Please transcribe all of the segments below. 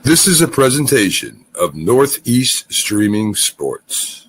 This is a presentation of Northeast Streaming Sports.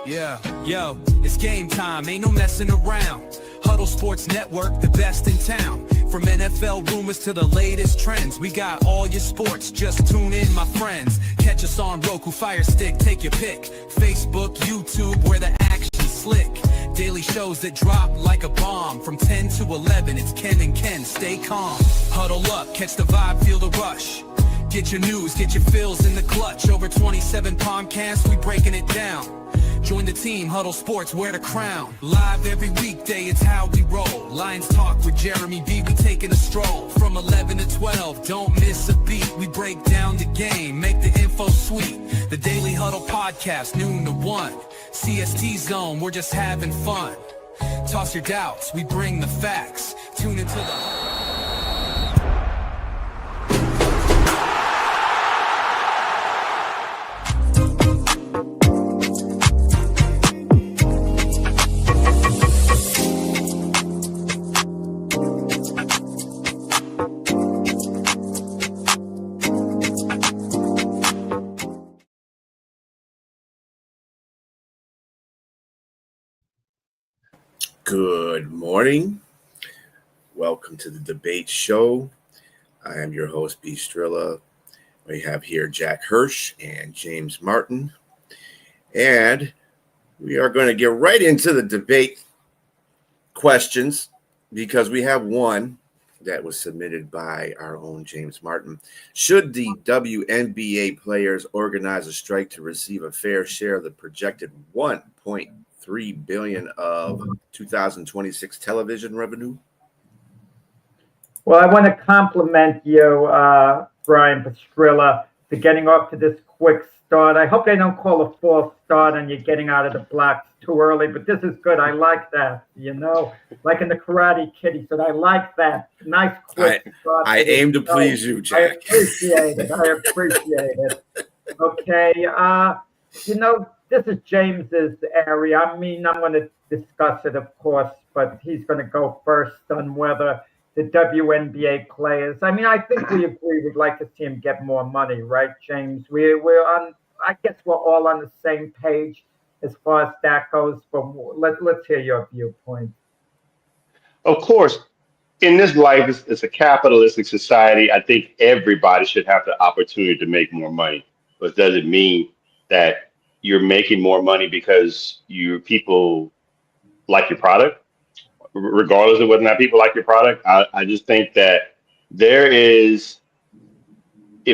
Yeah, yo, it's game time, ain't no messing around. Huddle Sports Network, the best in town. From NFL rumors to the latest trends, we got all your sports, just tune in, my friends. Catch us on Roku, Fire Stick, take your pick. Facebook, YouTube, where the action's slick. Daily shows that drop like a bomb. From 10 to 11, it's Ken and Ken, stay calm. Huddle up, catch the vibe, feel the rush. Get your news, get your fills in the clutch. Over 27 podcasts, we breaking it down. Join the team, Huddle Sports, wear the crown. Live every weekday, it's how we roll. Lions Talk with Jeremy B, we taking a stroll. From 11 to 12, don't miss a beat. We break down the game, make the info sweet. The Daily Huddle Podcast, noon to 1. CST Zone, we're just having fun. Toss your doubts, we bring the facts. Tune into the... Good morning. Welcome to the debate show. I am your host, B. Strilla. We have here Jack Hirsch and James Martin. And we are going to get right into the debate questions because we have one that was submitted by our own James Martin. Should the WNBA players organize a strike to receive a fair share of the projected $1.3 billion of 2026 television revenue? Well, I want to compliment you, Brian Pastrilla, for getting off to this quick start. I hope they don't call a false start and you're getting out of the blocks too early, but this is good. I like that, like in the Karate Kid, he said, I like that. Nice quick start. I aim to please you, Jack. I appreciate it. Okay, this is James's area. I mean, I'm going to discuss it, of course, but he's going to go first on whether the WNBA players. I mean, I think we agree we'd like to see him get more money, right, James? We're on. I guess we're all on the same page as far as that goes. But let's hear your viewpoint. Of course, in this life, it's a capitalistic society. I think everybody should have the opportunity to make more money, but does it mean that you're making more money because people like your product, regardless of whether or not people like your product? I just think that if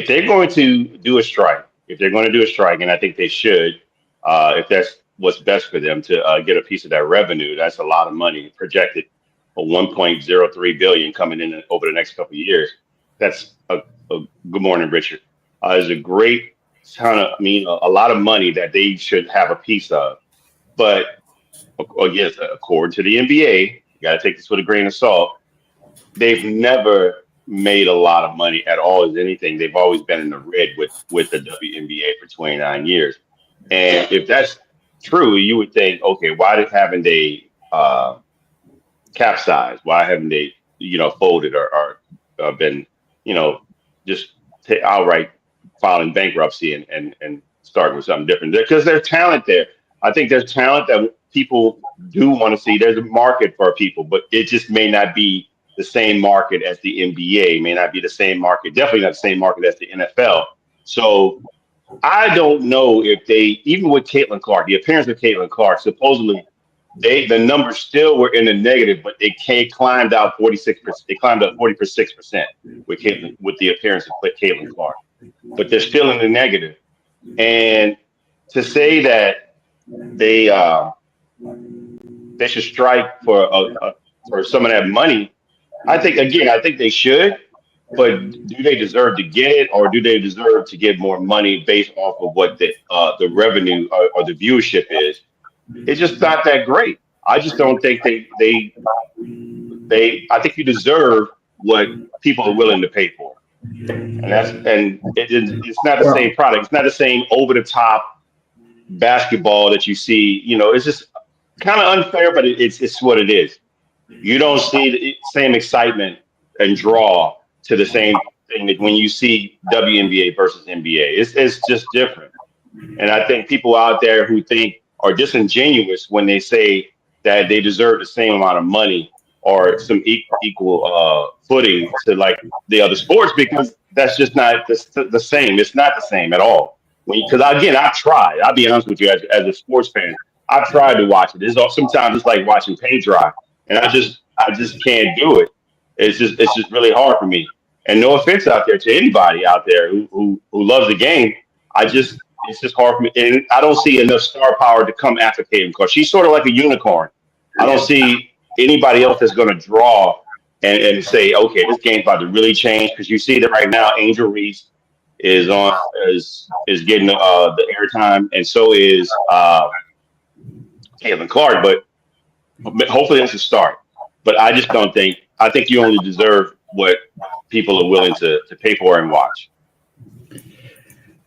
they're going to do a strike, and I think they should, if that's what's best for them to get a piece of that revenue, that's a lot of money projected for 1.03 billion coming in over the next couple of years. That's a good morning, Richard. It's a great a lot of money that they should have a piece of. But yes, according to the NBA, you got to take this with a grain of salt. They've never made a lot of money at all as anything. They've always been in the red with the WNBA for 29 years. And if that's true, you would think, okay, why haven't they capsized? Why haven't they, folded or been, just outright filing bankruptcy and starting with something different? Because there's talent there. I think there's talent that people do want to see. There's a market for people, but it just may not be the same market as the NBA, may not be the same market, definitely not the same market as the NFL. So I don't know if even with Caitlin Clark, the appearance of Caitlin Clark, supposedly the numbers still were in the negative, but they climbed out 46%. They climbed up 46% with the appearance of Caitlin Clark, but they're still in the negative. And to say that they should strike for some of that money, I think they should, but do they deserve to get it, or do they deserve to get more money based off of what the revenue or the viewership is? It's just not that great. I just don't think I think you deserve what people are willing to pay for, and it's not the same product. It's not the same over the top basketball that you see. It's just kind of unfair, but it's what it is. You don't see the same excitement and draw to the same thing that when you see WNBA versus NBA. It's just different. And I think people out there who think are disingenuous when they say that they deserve the same amount of money or some equal footing to like the other sports, because that's just not the same. It's not the same at all. Because again, I've tried. I'll be honest with you, as a sports fan, I've tried to watch it. Sometimes it's like watching paint dry, and I just can't do it. It's just really hard for me. And no offense out there to anybody out there who loves the game. It's just hard for me, and I don't see enough star power to come after Caitlin Clark. She's sort of like a unicorn. I don't see anybody else that's going to draw and say, okay, this game's about to really change, because you see that right now, Angel Reese is getting the airtime, and so is Caitlin Clark. But hopefully that's a start. But I just don't think. I think you only deserve what people are willing to pay for and watch.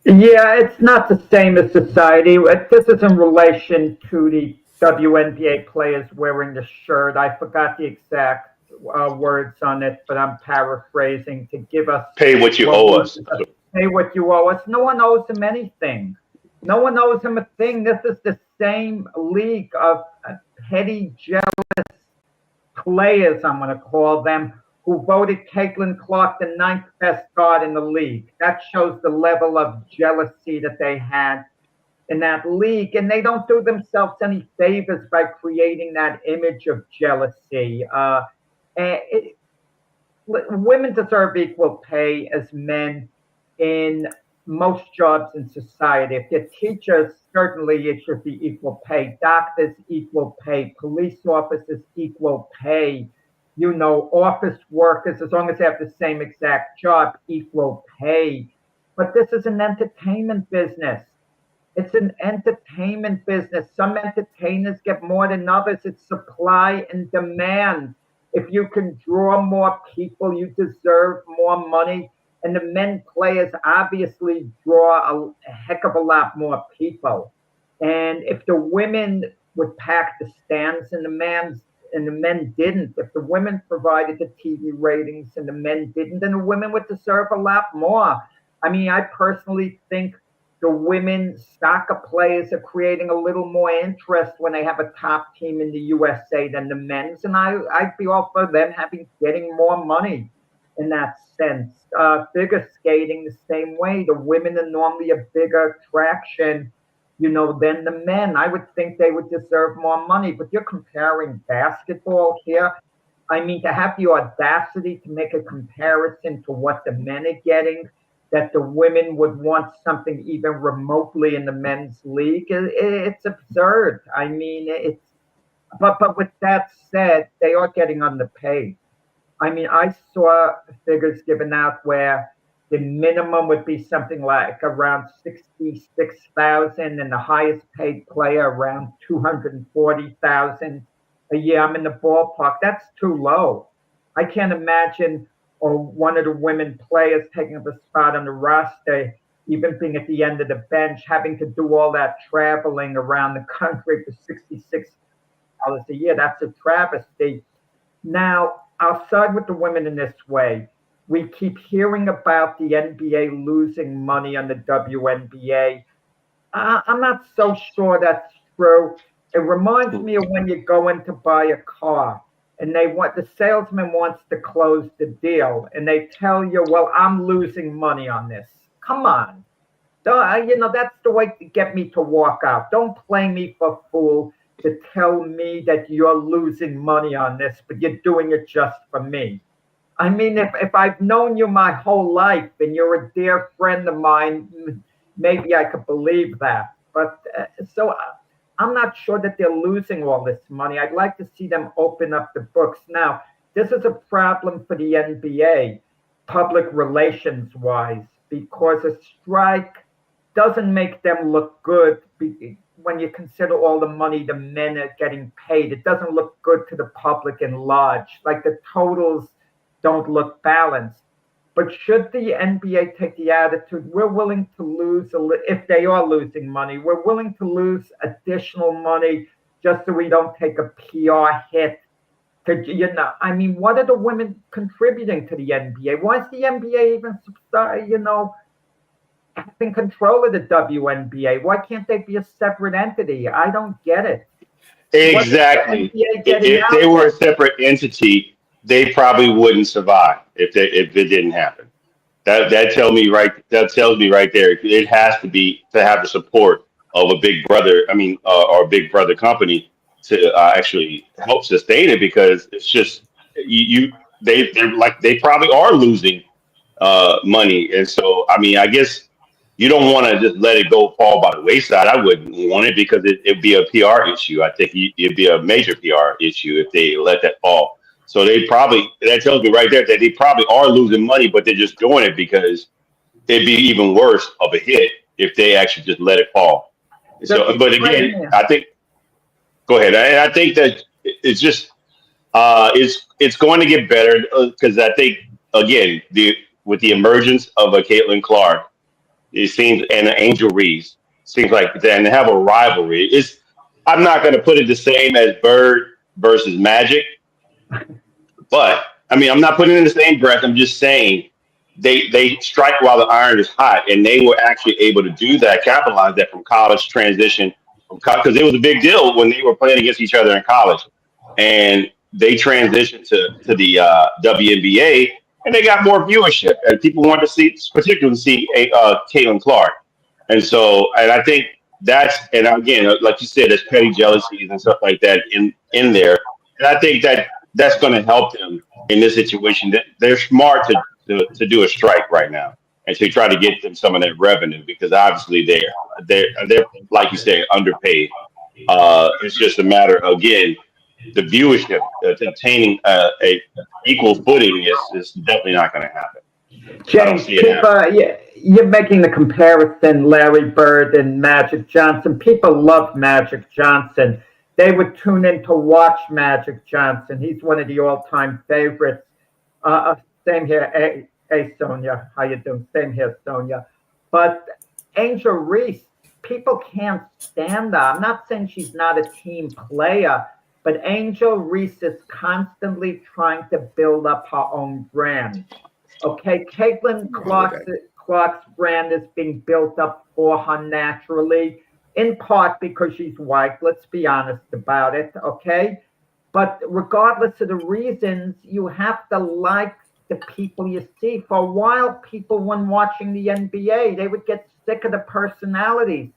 Yeah, it's not the same as society. This is in relation to the WNBA players wearing the shirt. I forgot the exact words on it, but I'm paraphrasing to give us... Pay what you owe us. Pay what you owe us. No one owes him anything. No one owes him a thing. This is the same league of petty, jealous players, I'm going to call them, who voted Caitlin Clark the 9th best guard in the league. That shows the level of jealousy that they had in that league. And they don't do themselves any favors by creating that image of jealousy. Women deserve equal pay as men in most jobs in society. If you're teachers, certainly it should be equal pay. Doctors, equal pay. Police officers, equal pay. Office workers, as long as they have the same exact job, equal pay. But this is an entertainment business. It's an entertainment business. Some entertainers get more than others. It's supply and demand. If you can draw more people, you deserve more money. And the men players obviously draw a heck of a lot more people. And if the women would pack the stands and the men didn't, if the women provided the TV ratings and the men didn't, then the women would deserve a lot more. I mean, I personally think the women soccer players are creating a little more interest when they have a top team in the USA than the men's, and I'd be all for them getting more money in that sense. Figure skating the same way. The women are normally a bigger attraction, than the men. I would think they would deserve more money, but you're comparing basketball here. I mean, to have the audacity to make a comparison to what the men are getting, that the women would want something even remotely in the men's league, it's absurd. I mean, but with that said, they are getting underpaid. I mean, I saw figures given out where the minimum would be something like around $66,000, and the highest paid player around $240,000 a year. I'm in the ballpark. That's too low. I can't imagine one of the women players taking up a spot on the roster, even being at the end of the bench, having to do all that traveling around the country for $66 a year. That's a travesty. Now, I'll side with the women in this way. We keep hearing about the NBA losing money on the WNBA. I'm not so sure that's true. It reminds me of when you go in to buy a car and the salesman wants to close the deal and they tell you, well, I'm losing money on this. Come on. That's the way to get me to walk out. Don't play me for a fool to tell me that you're losing money on this, but you're doing it just for me. I mean, if I've known you my whole life and you're a dear friend of mine, maybe I could believe that. But so I'm not sure that they're losing all this money. I'd like to see them open up the books. Now, this is a problem for the NBA, public relations wise, because a strike doesn't make them look good. When you consider all the money the men are getting paid, it doesn't look good to the public in large. Like the totals don't look balanced. But should the NBA take the attitude, we're willing to lose, if they are losing money, we're willing to lose additional money just so we don't take a PR hit I mean, what are the women contributing to the NBA? Why is the NBA even, having control of the WNBA? Why can't they be a separate entity? I don't get it. Exactly. If they were a separate entity, they probably wouldn't survive if it didn't happen. That tells me right there. It has to be to have the support of a big brother. I mean, or a big brother company to actually help sustain it, because it's just they probably are losing money, and so I mean, I guess you don't want to just let it go fall by the wayside. I wouldn't want it, because it'd be a PR issue. I think it'd be a major PR issue if they let that fall. So that tells me right there that they probably are losing money, but they're just doing it because it'd be even worse of a hit if they actually just let it fall. So, but again, I think, go ahead. I think that it's just, it's going to get better, because I think, again, with the emergence of a Caitlin Clark, it seems, and an Angel Reese, seems like then they have a rivalry. I'm not going to put it the same as Bird versus Magic, but I mean, I'm not putting it in the same breath. I'm just saying they strike while the iron is hot, and they were actually able to do that, capitalize that from college transition, because it was a big deal when they were playing against each other in college, and they transitioned to the WNBA, and they got more viewership, and people wanted to see, particularly see Caitlin Clark, and I think and again, like you said, there's petty jealousies and stuff like that in there, and I think that's going to help them in this situation. That they're smart to do a strike right now and to try to get them some of that revenue, because obviously they're like you say, underpaid. It's just a matter, again, the viewership, obtaining a equal footing is definitely not going to happen. James, you're making the comparison, Larry Bird and Magic Johnson. People love Magic Johnson. They would tune in to watch Magic Johnson. He's one of the all-time favorites. Same here. Hey, Sonia. How you doing? Same here, Sonia. But Angel Reese, people can't stand her. I'm not saying she's not a team player, but Angel Reese is constantly trying to build up her own brand. Okay, Caitlin Clark's brand is being built up for her naturally, in part because she's white. Let's be honest about it, okay? But regardless of the reasons, you have to like the people you see. For a while, people, when watching the NBA, they would get sick of the personalities.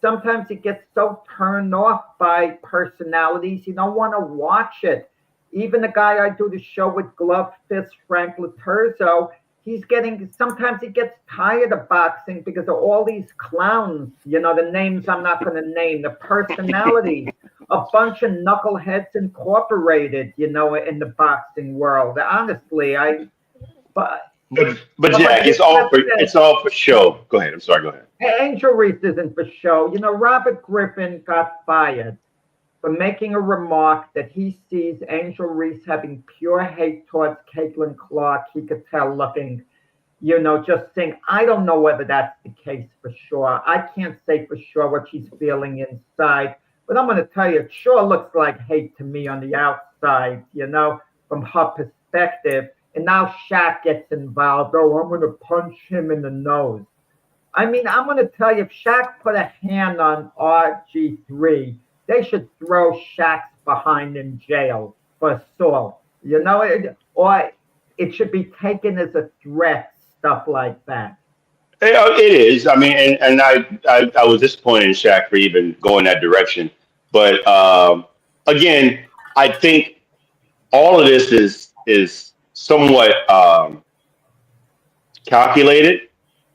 Sometimes you get so turned off by personalities, you don't want to watch it. Even the guy I do the show with, Glove Fist, Frank Laterzo, sometimes he gets tired of boxing because of all these clowns, the names I'm not going to name, the personalities, a bunch of knuckleheads incorporated, in the boxing world. Honestly, But Jack, it's all for show. Go ahead. I'm sorry. Go ahead. Angel Reese isn't for show. Robert Griffin got fired for making a remark that he sees Angel Reese having pure hate towards Caitlin Clark. He could tell looking, just saying, I don't know whether that's the case for sure. I can't say for sure what she's feeling inside, but I'm going to tell you, it sure looks like hate to me on the outside, from her perspective. And now Shaq gets involved. Oh, I'm going to punch him in the nose. I mean, I'm going to tell you, if Shaq put a hand on RG3, they should throw Shaq's behind in jail for assault. Or it should be taken as a threat, stuff like that. It is. I mean, and I was disappointed in Shaq for even going that direction. But again, I think all of this is somewhat calculated.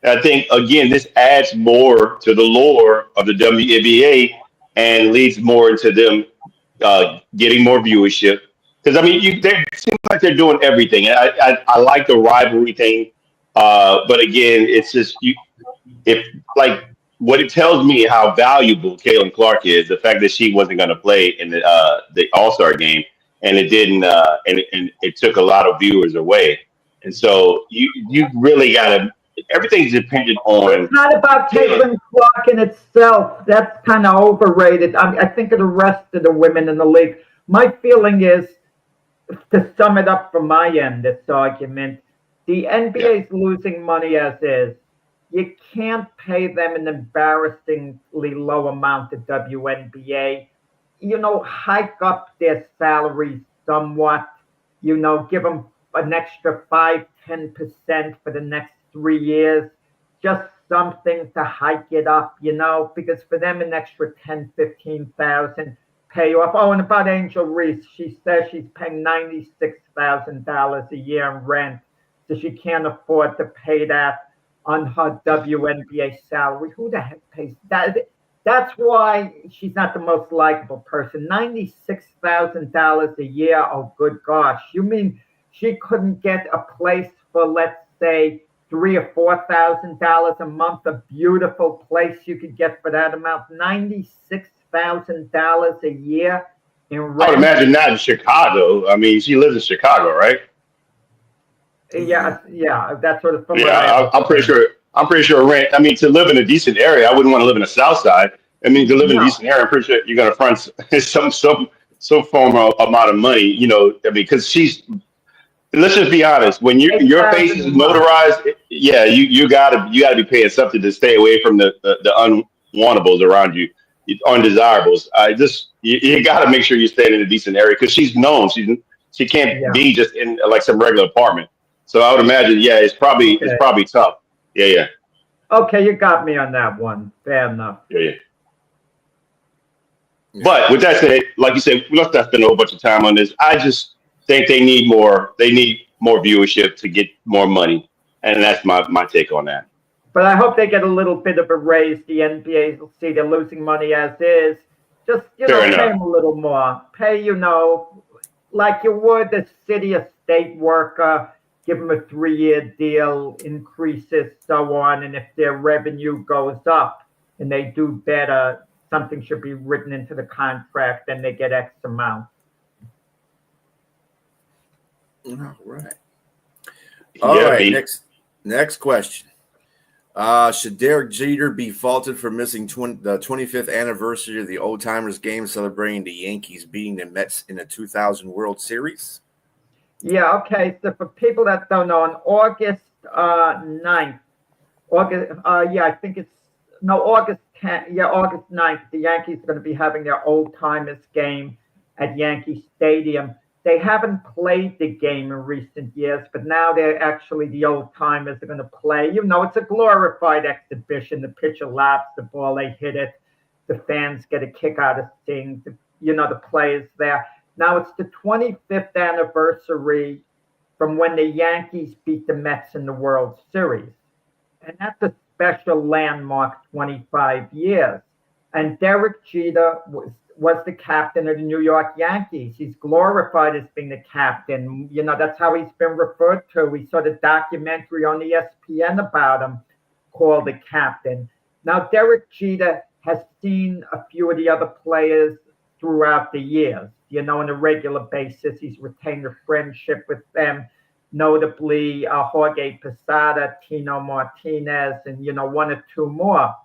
I think, again, this adds more to the lore of the WNBA and leads more into them getting more viewership. Because, I mean, it seems like they're doing everything. And I like the rivalry thing. But, again, it's just what it tells me how valuable Caitlin Clark is, the fact that she wasn't going to play in the All-Star game. And it didn't, and it took a lot of viewers away. And so you really got to, everything's dependent on. It's not about Caitlin Clark in itself. That's kind of overrated. I think of the rest of the women in the league. My feeling is to sum it up from my end, this argument, the NBA is losing money as is. You can't pay them an embarrassingly low amount of WNBA. Hike up their salaries somewhat. Give them an extra 5-10% for the next 3 years. Just something to hike it up, because for them an extra 10-15,000 pay off. Oh, and about Angel Reese, she says she's paying $96,000 a year in rent, so she can't afford to pay that on her WNBA salary. Who the heck pays that? That's why she's not the most likable person. $96,000 a year. Oh, good gosh! You mean she couldn't get a place for, let's say, $3,000 or $4,000 a month? A beautiful place you could get for that amount. $96,000 a year in rent. I would imagine not in Chicago. I mean, she lives in Chicago, right? Yeah, that's sort of. I'm pretty sure. I'm pretty sure rent. I mean, to live in a decent area, I wouldn't want to live in the South Side. I mean, to live in a decent area, I'm pretty sure you're going to front some form of amount of money. I mean, because she's. Let's just be honest. When your face is motorized, you gotta be paying something to stay away from the unwantables around you, undesirables. You got to make sure you're staying in a decent area because she's known. She can't be just in like some regular apartment. So I would imagine, it's probably tough. Yeah. Okay, you got me on that one. Fair enough. Yeah. But with that said, like you said, let's not spend a whole bunch of time on this. I just think they need more. They need more viewership to get more money, and that's my take on that. But I hope they get a little bit of a raise. The NBA will see they're losing money as is. Just pay them a little more. Pay like you would a city or state worker. Give them a 3-year deal, increases, so on. And if their revenue goes up and they do better, something should be written into the contract, then they get X amount. All right. Next question. Should Derek Jeter be faulted for missing the 25th anniversary of the Old Timers game celebrating the Yankees beating the Mets in the 2000 World Series? Yeah, okay. So for people that don't know, on August 9th, August 10th, August 9th, the Yankees are going to be having their Old Timers game at Yankee Stadium. They haven't played the game in recent years, but now the Old Timers are going to play. It's a glorified exhibition. The pitcher laps the ball, they hit it. The fans get a kick out of seeing the players there. Now it's the 25th anniversary from when the Yankees beat the Mets in the World Series. And that's a special landmark, 25 years. And Derek Jeter was the captain of the New York Yankees. He's glorified as being the captain. That's how he's been referred to. We saw the documentary on ESPN about him called The Captain. Now, Derek Jeter has seen a few of the other players throughout the years. On a regular basis, he's retained a friendship with them, notably Jorge Posada, Tino Martinez, and, one or two more.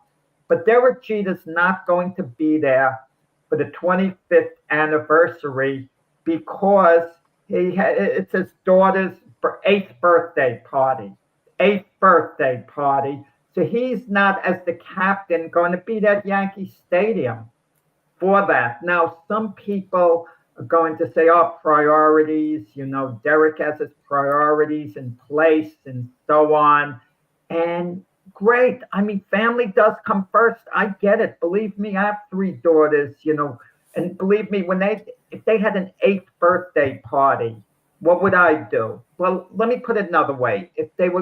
But Derek Jeter's not going to be there for the 25th anniversary because it's his daughter's 8th birthday party. So he's not, as the captain, going to be at Yankee Stadium for that. Now, some people are going to say, priorities, Derek has his priorities in place and so on. And great. I mean, family does come first. I get it. Believe me, I have 3 daughters, and believe me, if they had an 8th birthday party, what would I do? Well, let me put it another way. If it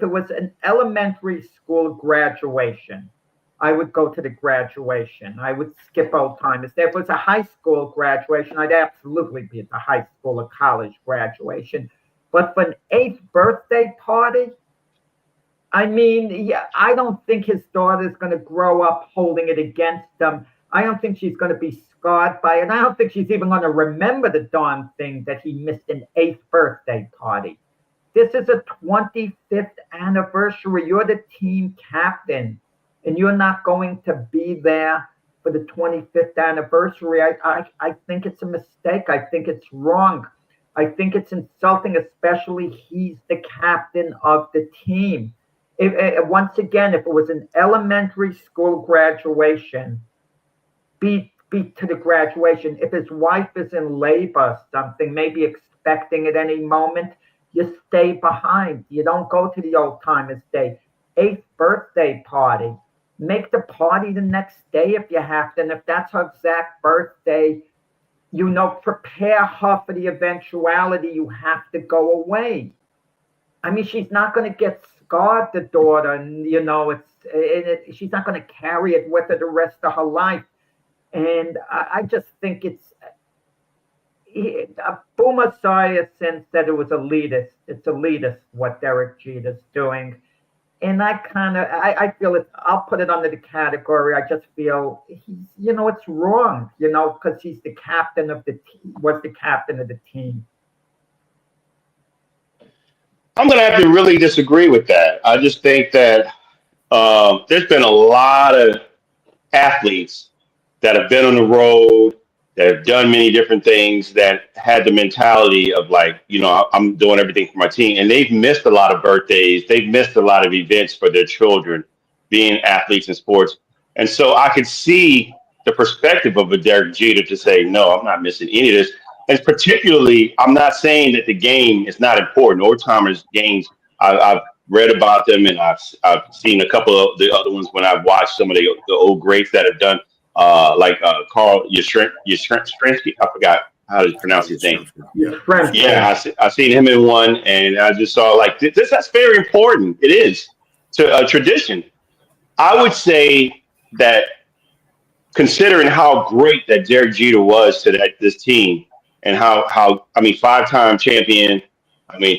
was an elementary school graduation, I would go to the graduation. I would skip Old Timers. If it was a high school graduation, I'd absolutely be at the high school or college graduation. But for an 8th birthday party, I mean, I don't think his daughter's going to grow up holding it against him. I don't think she's going to be scarred by it. I don't think she's even going to remember the darn thing that he missed an 8th birthday party. This is a 25th anniversary. You're the team captain, and you're not going to be there for the 25th anniversary. I think it's a mistake. I think it's wrong. I think it's insulting, especially he's the captain of the team. Once again, if it was an elementary school graduation, be to the graduation. If his wife is in labor or something, maybe expecting at any moment, you stay behind. You don't go to the old timers day. 8th birthday party. Make the party the next day if you have to. And if that's her exact birthday, prepare her for the eventuality you have to go away. I mean, she's not going to get scarred, the daughter, and she's not going to carry it with her the rest of her life. And I just think Boomer Esiason said it was elitist. It's elitist what Derek Jeter's doing. And I feel I'll put it under the category. I just feel it's wrong, because he's the captain of the team, was the captain of the team. I'm going to have to really disagree with that. I just think that there's been a lot of athletes that have been on the road, that have done many different things, that had the mentality of like, I'm doing everything for my team. And they've missed a lot of birthdays. They've missed a lot of events for their children being athletes in sports. And so I could see the perspective of a Derek Jeter to say, no, I'm not missing any of this. And particularly, I'm not saying that the game is not important. Old-timers games, I've read about them, and I've seen a couple of the other ones when I've watched some of the old greats that have done, like Carl Yastrzemski. I forgot how to pronounce his name. Yeah, I seen him in one, and I just saw like this. That's very important. It is to a tradition. I would say that considering how great that Derek Jeter was to this team, and how 5-time champion,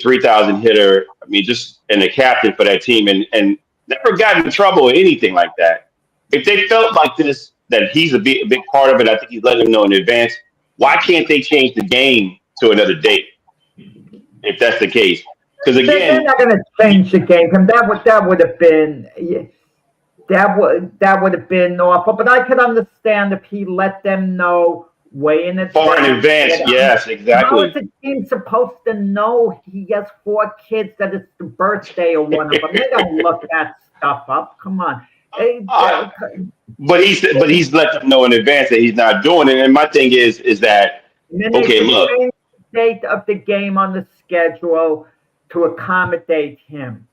3,000 hitter, and the captain for that team, and never got into trouble or anything like that. If they felt like this, that he's a big part of it, I think he's letting them know in advance. Why can't they change the game to another date? If that's the case, because again, they're not going to change the game. That would have been awful. But I could understand if he let them know way in advance. Far in advance, yes, exactly. How is the team supposed to know he has 4 kids that it's the birthday of one of them? They don't look that stuff up. Come on. But he's let them know in advance that he's not doing it. And my thing is that okay, look, date of the game on the schedule to accommodate him.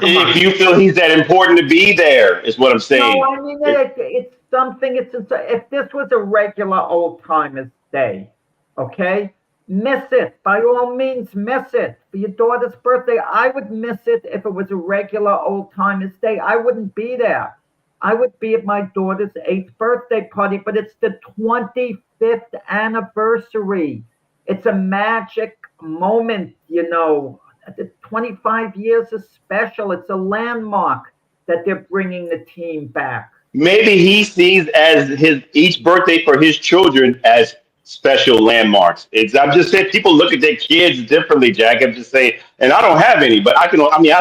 If you feel he's that important to be there, is what I'm saying. No, I mean it's something. If this was a regular old timers day, okay, miss it. By all means, miss it for your daughter's birthday. I would miss it if it was a regular old timers day. I wouldn't be there. I would be at my daughter's 8th birthday party, but it's the 25th anniversary. It's a magic moment, The 25 years is special. It's a landmark that they're bringing the team back. Maybe he sees as each birthday for his children as special landmarks. I'm just saying people look at their kids differently, Jack. I'm just saying, and I don't have any, but I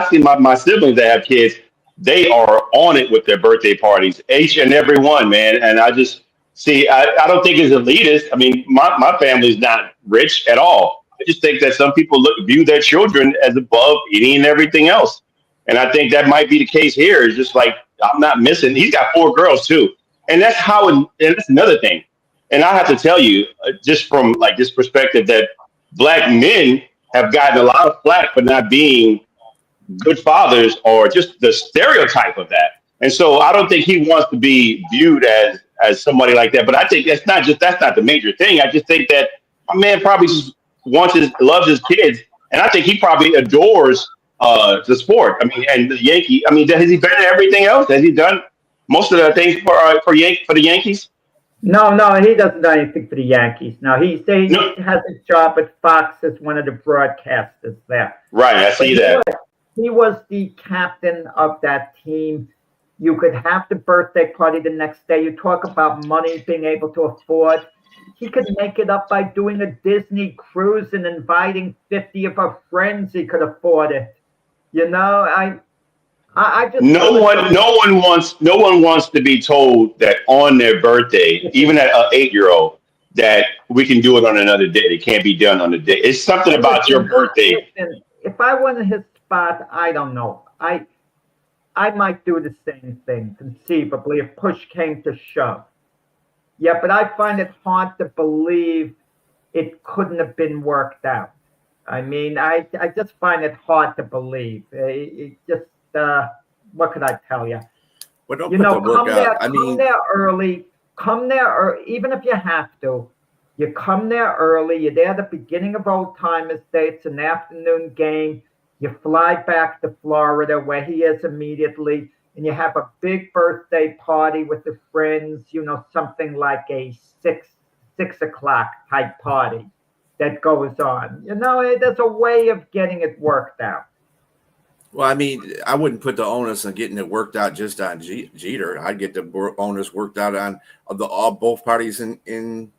see my siblings that have kids. They are on it with their birthday parties, each and every one, man. And I just see, I don't think it's elitist. My family's not rich at all. I just think that some people view their children as above any and everything else. And I think that might be the case here. It's just like, I'm not missing. He's got 4 girls too. And that's and that's another thing. And I have to tell you, just from like this perspective, that Black men have gotten a lot of flack for not being good fathers, or just the stereotype of that. And so I don't think he wants to be viewed as somebody like that. But I think that's not the major thing. I just think that a man probably just loves his kids, and I think he probably adores the sport. And the Yankee. Has he been in everything else? Has he done most of the things for the Yankees? No, he doesn't do anything for the Yankees. No, he has a job at Fox as one of the broadcasters there. Right, I see that. He was the captain of that team. You could have the birthday party the next day. You talk about money, being able to afford. He could make it up by doing a Disney cruise and inviting 50 of her friends. He could afford it. I just no one wants to be told that on their birthday, even at an 8-year-old, that we can do it on another day. It can't be done on the day. It's something about your birthday. Listen, if I were in his spot, I don't know. I might do the same thing, conceivably, if push came to shove. Yeah, but I find it hard to believe it couldn't have been worked out. I mean, I just find it hard to believe. It just, what could I tell you? Well, don't You put know, the work out. come there early, or even if you have to, you come there early, you're there at the beginning of Old Timers Day, it's an afternoon game, you fly back to Florida where he is immediately, and you have a big birthday party with the friends, you know, something like a six o'clock type party that goes on. You know, there's a way of getting it worked out. Well, I mean, I wouldn't put the onus on getting it worked out just on Jeter. I'd get the onus worked out on both parties in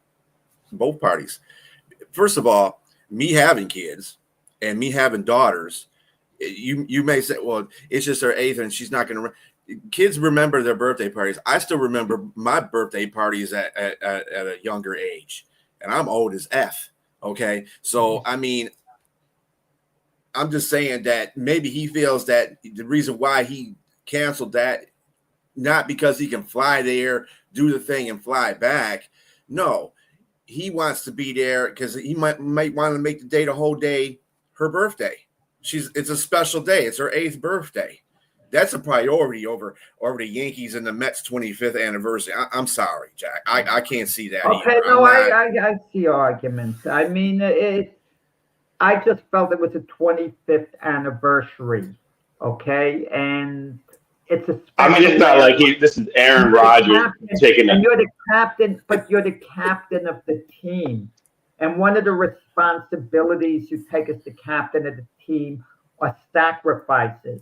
both parties. First of all, me having kids and me having daughters, you may say, well, it's just her eighth and she's not going to. Kids remember their birthday parties. I still remember my birthday parties at a younger age, and I'm old as F. Okay, so I mean, I'm just saying that maybe he feels that the reason why he canceled that, not because he can fly there, do the thing, and fly back. No, he wants to be there because he might want to make the day, the whole day, her birthday. It's a special day. It's her 8th birthday. That's a priority over the Yankees and the Mets 25th anniversary. I'm sorry, Jack. I can't see that. Okay, either. no, I see arguments. I mean, I just felt it was a 25th anniversary, okay? And it's a I mean, it's not like this is Aaron Rodgers taking and you're the captain, but you're the captain of the team. And one of the responsibilities you take as the captain of the team are sacrifices.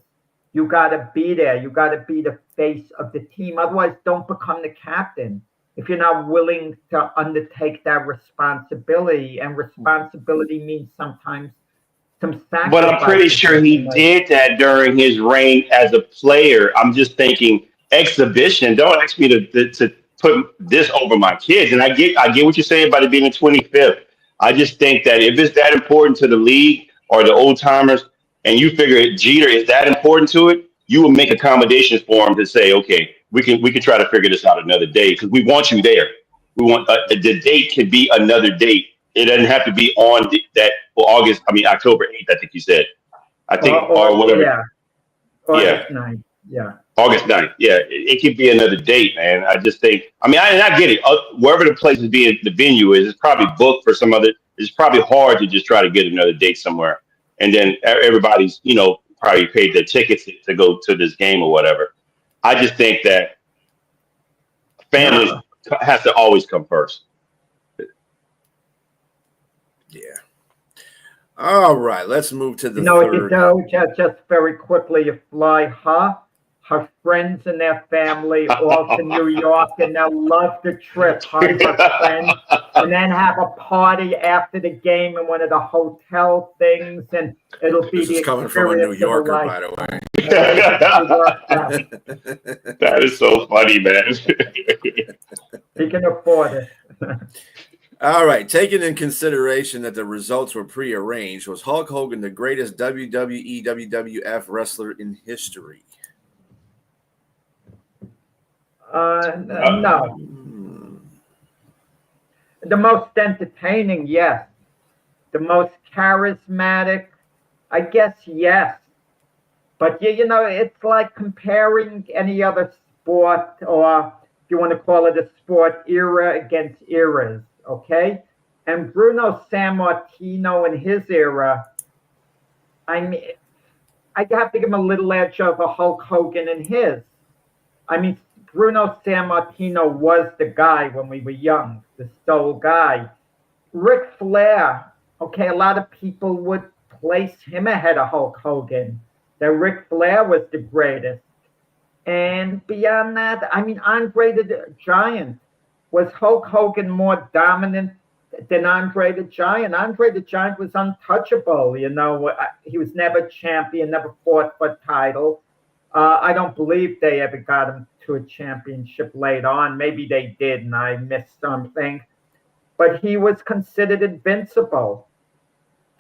You got to be there. You got to be the face of the team. Otherwise, don't become the captain if you're not willing to undertake that responsibility. And responsibility means sometimes some sacrifice. But I'm pretty sure he did that during his reign as a player. I'm just thinking exhibition. Don't ask me to put this over my kids. And I get what you're saying about it being the 25th. I just think that if it's that important to the league or the old timers, and you figure Jeter is that important to it, you will make accommodations for him to say, okay, we can try to figure this out another day because we want you there. We want the date could be another date. It doesn't have to be on October 8th. I think you said. I think or whatever. Yeah. August 9th. Yeah. August 9th. Yeah, it could be another date, man. I just think. I mean, I get it. Wherever the place is being, the venue is, it's probably booked for some other. It's probably hard to just try to get another date somewhere. And then everybody's, probably paid their tickets to go to this game or whatever. I just think that family has to always come first. Yeah. All right. Let's move to the third. what you do? Just very quickly, you fly her friends and their family all to New York, and they'll love the trip, her friends, and then have a party after the game in one of the hotel things, and it'll be this is coming from a New Yorker, by the way. That is so funny, man. He can afford it. All right. Taking in consideration that the results were prearranged, was Hulk Hogan the greatest WWE, WWF wrestler in history? No. The most entertaining, yes. The most charismatic, I guess, yes. But it's like comparing any other sport, or if you want to call it a sport, era against eras, okay? And Bruno Sammartino in his era, I mean, I have to give him a little edge over Hulk Hogan in his. I mean, Bruno Sammartino was the guy when we were young, the sole guy. Ric Flair, okay, a lot of people would place him ahead of Hulk Hogan, that Ric Flair was the greatest. And beyond that, I mean, Andre the Giant. Was Hulk Hogan more dominant than Andre the Giant? Andre the Giant was untouchable, he was never champion, never fought for a title. I don't believe they ever got him to a championship late on. Maybe they did, and I missed something. but he was considered invincible.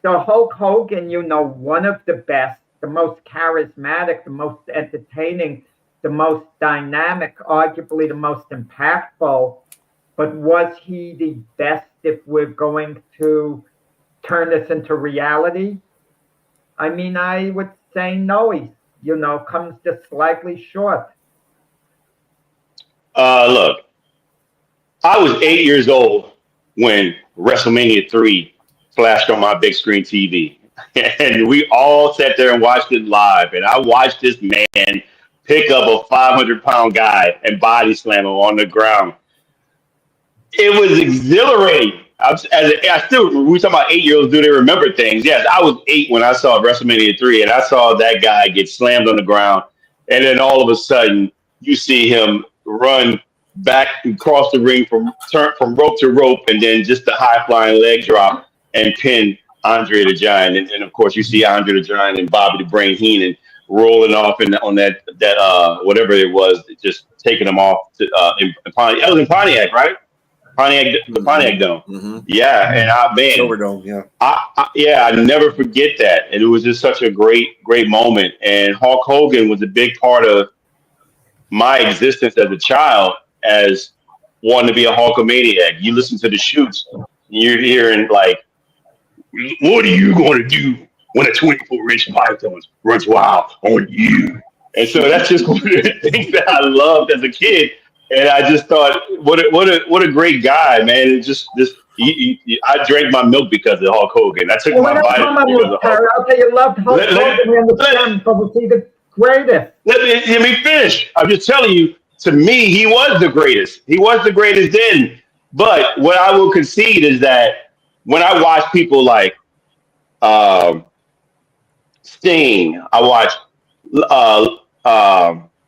So Hulk Hogan, one of the best, the most charismatic, the most entertaining, the most dynamic, arguably the most impactful. But was he the best if we're going to turn this into reality? I mean, I would say no. He, comes just slightly short. Look, I was 8 years old when WrestleMania 3 flashed on my big screen TV. And we all sat there and watched it live. And I watched this man pick up a 500-pound guy and body slam him on the ground. It was exhilarating. I still, we talking about 8-year-olds, do they remember things? Yes, I was 8 when I saw WrestleMania 3, and I saw that guy get slammed on the ground. And then all of a sudden, you see him run back across the ring from rope to rope, and then just the high flying leg drop and pin Andre the Giant. And then of course you see Andre the Giant and Bobby the Brain Heenan rolling off on that whatever it was, just taking them off to in Pontiac. That was in Pontiac, right? The Pontiac Dome. Mm-hmm. Yeah, and Silverdome, yeah. I never forget that. And it was just such a great moment. And Hulk Hogan was a big part of my existence as a child, as wanting to be a Hulkamaniac. You listen to the shoots, and you're hearing like, what are you going to do when a 24-inch python runs wild on you? And so that's just one of the things that I loved as a kid. And I just thought, what a great guy, man. It just I drank my milk because of Hulk Hogan. I took my vitamins because of Hulk. Okay, you loved Hulk Hogan. We understand, but was he the greatest? Let me finish. I'm just telling you, to me, he was the greatest. He was the greatest then. But what I will concede is that when I watch people like Sting, I watch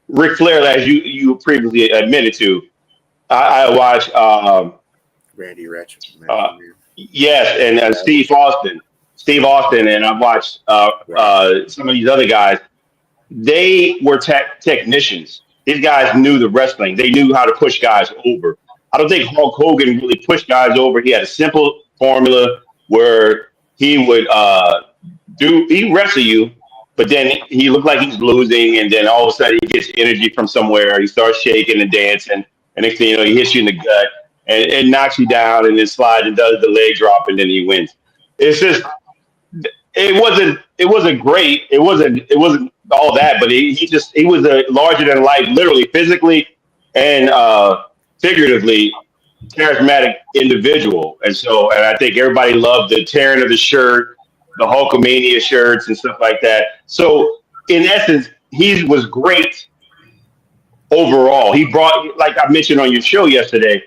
Ric Flair, as you previously admitted to. I watch Randy Ratchet. Yes, and Steve Austin, and I watched some of these other guys. They were technicians. These guys knew the wrestling. They knew how to push guys over. I don't think Hulk Hogan really pushed guys over. He had a simple formula where he would he'd wrestle you, but then he looked like he's losing, and then all of a sudden he gets energy from somewhere. He starts shaking and dancing, and next thing you know, he hits you in the gut and knocks you down, and then slides and does the leg drop, and then he wins. It's just it wasn't great. It wasn't all that, but he was a larger than life, literally, physically, and figuratively charismatic individual. And I think everybody loved the tearing of the shirt, the Hulkamania shirts and stuff like that. So in essence, he was great overall. He brought, like I mentioned on your show yesterday,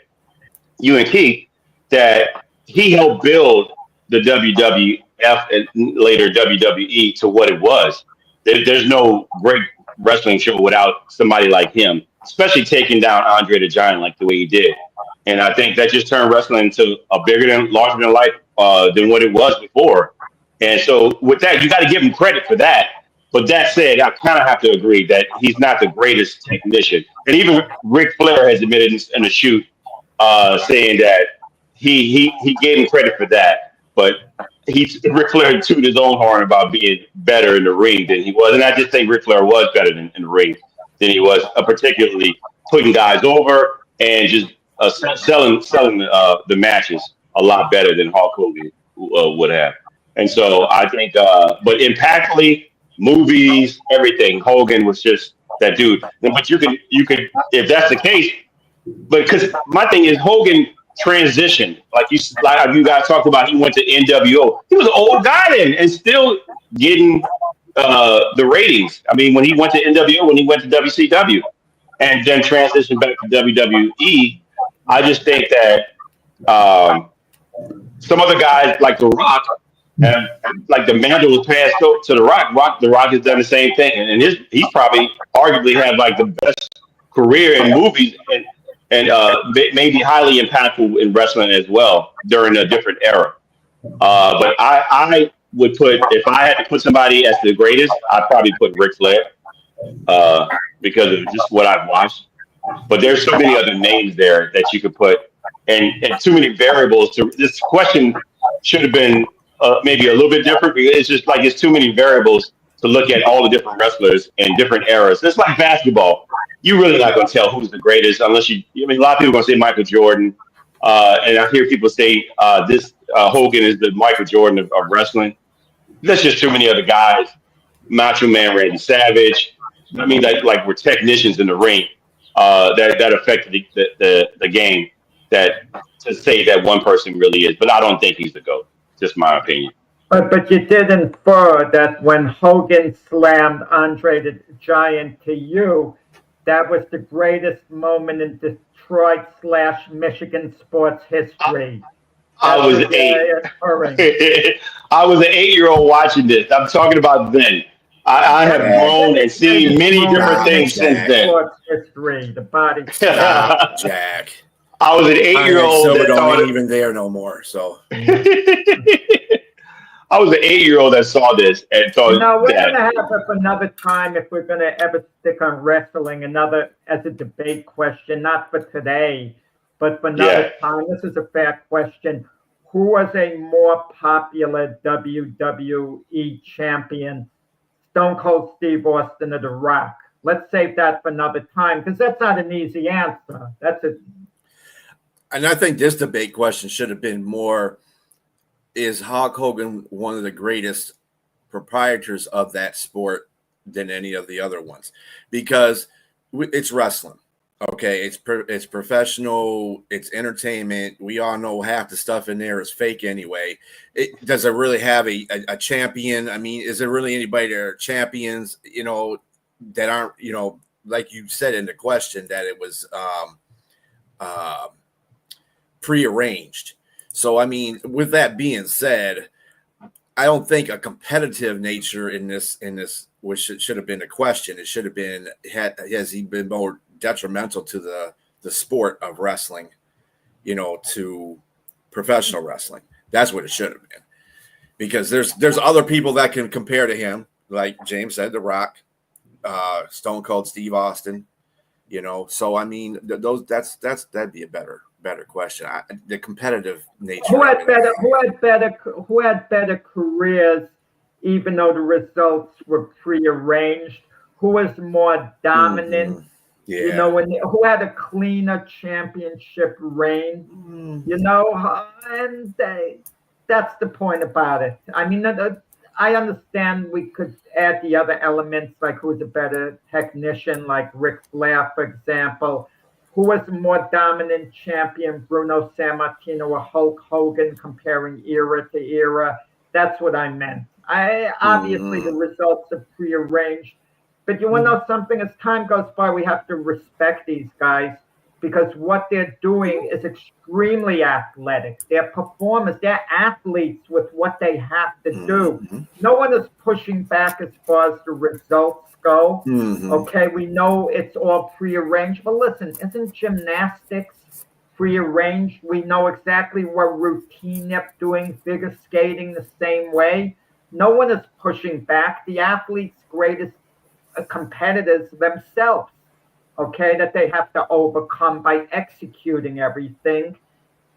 you and Keith, that he helped build the WWF and later WWE to what it was. There's no great wrestling show without somebody like him, especially taking down Andre the Giant like the way he did. And I think that just turned wrestling into a larger than life than what it was before. And so with that, you got to give him credit for that. But that said, I kind of have to agree that he's not the greatest technician. And even Ric Flair has admitted in the shoot, saying that he gave him credit for that. But Ric Flair tooted his own horn about being better in the ring than he was. And I just think Ric Flair was better in the ring than he was, particularly putting guys over and just selling the matches a lot better than Hulk Hogan would have. And so I think, but impactfully, movies, everything, Hogan was just that dude. But you could, if that's the case, but because my thing is Hogan transitioned, like you guys talked about, he went to NWO. He was an old guy then and still getting the ratings. I mean, when he went to NWO, when he went to WCW, and then transitioned back to WWE, I just think that some other guys like The Rock, and like the mantle was passed to The Rock. The Rock has done the same thing, and he's probably arguably had like the best career in movies and maybe highly impactful in wrestling as well during a different era. But I would put, if I had to put somebody as the greatest, I'd probably put Ric Flair because of just what I've watched. But there's so many other names there that you could put and too many variables. This question should have been maybe a little bit different because it's just like it's too many variables to look at all the different wrestlers in different eras. It's like basketball. You're really not going to tell who's the greatest unless you. I mean, a lot of people are going to say Michael Jordan, and I hear people say this Hogan is the Michael Jordan of wrestling. There's just too many other guys. Macho Man, Randy Savage. I mean, like we're technicians in the ring that affected the game. That to say that one person really is, but I don't think he's the GOAT. Just my opinion. But you did infer that when Hogan slammed Andre the Giant to you, that was the greatest moment in Detroit/Michigan sports history. I was 8. I was an 8-year-old watching this. I'm talking about then. I have grown and seen many different things since then. Sports history, the body. Jack. I was an 8-year-old. So don't even there no more. So. I was an 8-year-old that saw this and thought. No, we're going to have it another time if we're going to ever stick on wrestling. Another as a debate question, not for today, but for another time. This is a fair question. Who was a more popular WWE champion, Stone Cold Steve Austin or The Rock? Let's save that for another time because that's not an easy answer. And I think this debate question should have been more, is Hulk Hogan one of the greatest proprietors of that sport than any of the other ones? Because it's wrestling, okay? It's professional, it's entertainment. We all know half the stuff in there is fake anyway. Does it really have a champion? I mean, is there really anybody that are champions, that aren't, like you said in the question, that it was prearranged. So, I mean, with that being said, I don't think a competitive nature in this, which should have been a question. It should have been, has he been more detrimental to the sport of wrestling, to professional wrestling? That's what it should have been. Because there's other people that can compare to him, like James said, The Rock, Stone Cold Steve Austin, So, I mean, that'd be a better question. The competitive nature. Who had better careers, even though the results were prearranged? Who was more dominant? Who had a cleaner championship reign? And that's the point about it. I mean, I understand we could add the other elements, like who's a better technician, like Ric Flair, for example. Who was the more dominant champion, Bruno Sammartino or Hulk Hogan, comparing era to era? That's what I meant. Obviously, the results are prearranged. But you want to know something? As time goes by, we have to respect these guys because what they're doing is extremely athletic. They're performers. They're athletes with what they have to do. No one is pushing back as far as the results go. Okay, we know it's all prearranged, but listen, isn't gymnastics prearranged? We know exactly what routine they're doing, figure skating the same way. No one is pushing back. The athletes' greatest competitors themselves, okay, that they have to overcome by executing everything.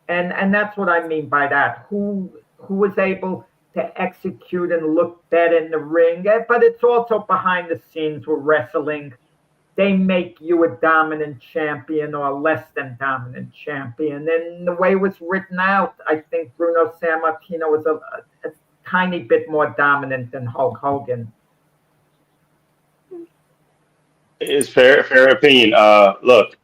And that's what I mean by that. Who was able to execute and look better in the ring, but it's also behind the scenes with wrestling. They make you a dominant champion or a less than dominant champion. And the way it was written out, I think Bruno Sammartino was a tiny bit more dominant than Hulk Hogan. It's fair opinion. Look,